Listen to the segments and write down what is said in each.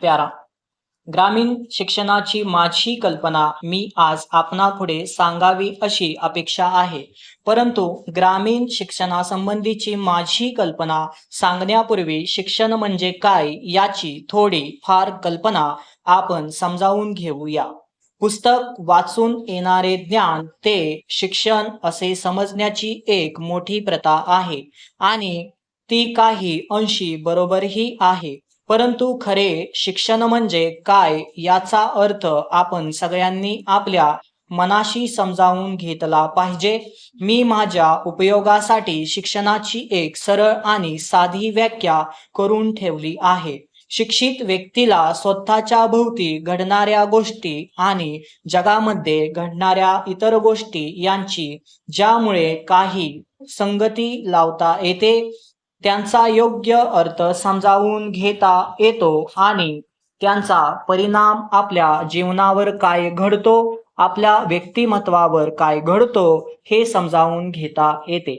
प्यारा. ग्रामीण शिक्षणाची माझी कल्पना मी आज आपणापुढे सांगावी अशी अपेक्षा आहे. परंतु ग्रामीण शिक्षणासंबंधीची माझी कल्पना सांगण्यापूर्वी शिक्षण म्हणजे काय याची थोडी फार कल्पना आपण समजावून घेऊया. पुस्तक वाचून येणारे ज्ञान ते शिक्षण असे समजण्याची एक मोठी प्रथा आहे आणि ती काही अंशी बरोबरही आहे. परंतु खरे शिक्षण म्हणजे काय याचा अर्थ आपण सगळ्यांनी आपल्या मनाशी समजावून घेतला पाहिजे. मी माझ्या उपयोगासाठी शिक्षणाची एक सरळ आणि साधी व्याख्या करून ठेवली आहे. शिक्षित व्यक्तीला स्वतःच्या भोवती घडणाऱ्या गोष्टी आणि जगामध्ये घडणाऱ्या इतर गोष्टी यांची ज्यामुळे काही संगती लावता येते, त्यांचा योग्य अर्थ समजावून घेता येतो आणि त्यांचा परिणाम आपल्या जीवनावर काय घडतो, आपल्या व्यक्तिमत्वावर काय घडतो हे समजावून घेता येते.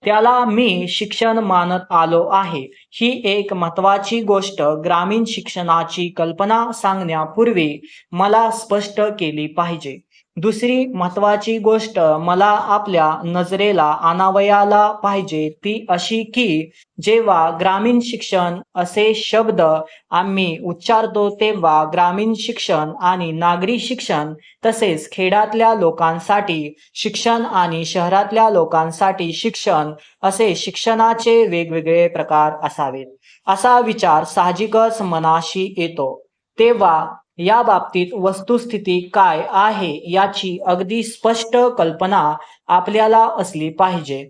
त्याला मी शिक्षण मानत आलो आहे. ही एक महत्वाची गोष्ट ग्रामीण शिक्षणाची कल्पना सांगण्यापूर्वी मला स्पष्ट केली पाहिजे. दुसरी महत्वाची गोष्ट मला आपल्या नजरेला आणावयाला पाहिजे ती अशी की जेव्हा ग्रामीण शिक्षण असे शब्द आम्ही उच्चारतो तेव्हा ग्रामीण शिक्षण आणि नागरी शिक्षण तसेच खेड्यातल्या लोकांसाठी शिक्षण आणि शहरातल्या लोकांसाठी शिक्षण असे शिक्षणाचे वेगवेगळे प्रकार असावेत असा विचार साहजिकच मनाशी येतो. तेव्हा या बाबतीत वस्तुस्थिती काय आहे याची अगदी स्पष्ट कल्पना आपल्याला असली पाहिजे.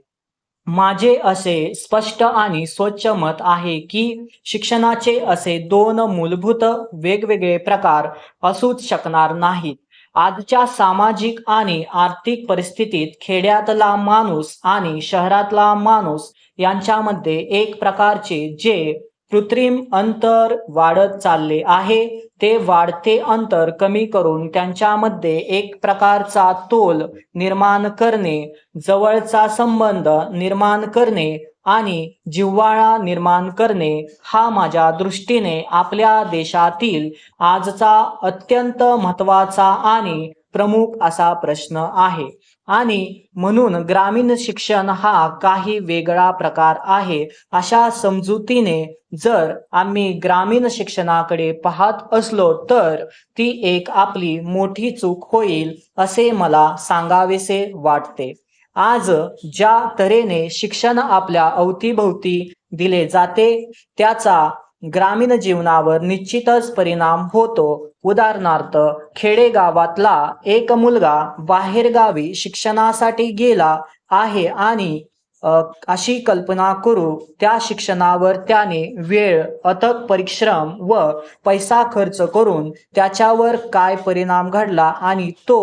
माझे असे स्पष्ट आणि स्वच्छ मत आहे की शिक्षणाचे असे दोन मूलभूत वेगवेगळे प्रकार असूच शकणार नाहीत. आजच्या सामाजिक आणि आर्थिक परिस्थितीत खेड्यातला माणूस आणि शहरातला माणूस यांच्यामध्ये एक प्रकारचे जे कृत्रिम अंतर वाढत चालले आहे, ते वाढते अंतर कमी करून त्यांच्यामध्ये एक प्रकारचा तोल निर्माण करणे, जवळचा संबंध निर्माण करणे आणि जिव्हाळा निर्माण करणे हा माझ्या दृष्टीने आपल्या देशातील आजचा अत्यंत महत्त्वाचा आणि प्रमुख असा प्रश्न आहे. आणि म्हणून ग्रामीण शिक्षण हा काही वेगळा प्रकार आहे अशा समजुतीने जर आम्ही ग्रामीण शिक्षणाकडे पाहत असलो तर ती एक आपली मोठी चूक होईल असे मला सांगावेसे वाटते. आज ज्या तऱ्हेने शिक्षण आपल्या अवतीभोवती दिले जाते त्याचा ग्रामीण जीवनावर निश्चितच परिणाम होतो. उदाहरणार्थ, खेडेगावातला एक मुलगा बाहेरगावी शिक्षणासाठी गेला आहे आणि अशी कल्पना करू त्या शिक्षणावर त्याने वेळ, अथक परिश्रम व पैसा खर्च करून त्याच्यावर काय परिणाम घडला आणि तो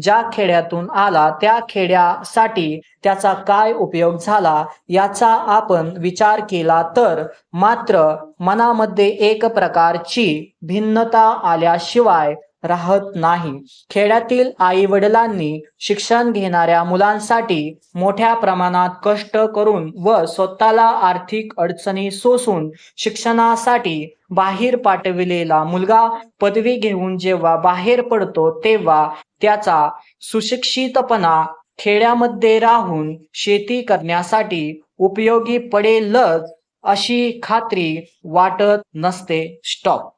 ज्या खेड्यातून आला त्या खेड्यासाठी त्याचा काय उपयोग झाला याचा आपण विचार केला तर मात्र मनामध्ये एक प्रकारची भिन्नता आल्याशिवाय राहत नाही. खेड्यातील आई वडिलांनी शिक्षण घेणाऱ्या मुलांसाठी मोठ्या प्रमाणात कष्ट करून व स्वतःला आर्थिक अडचणी सोसून शिक्षणासाठी बाहेर पाठविलेला मुलगा पदवी घेऊन जेव्हा बाहेर पडतो तेव्हा त्याचा सुशिक्षितपणा खेड्यामध्ये राहून शेती करण्यासाठी उपयोगी पडेलच अशी खात्री वाटत नसते. स्टॉप.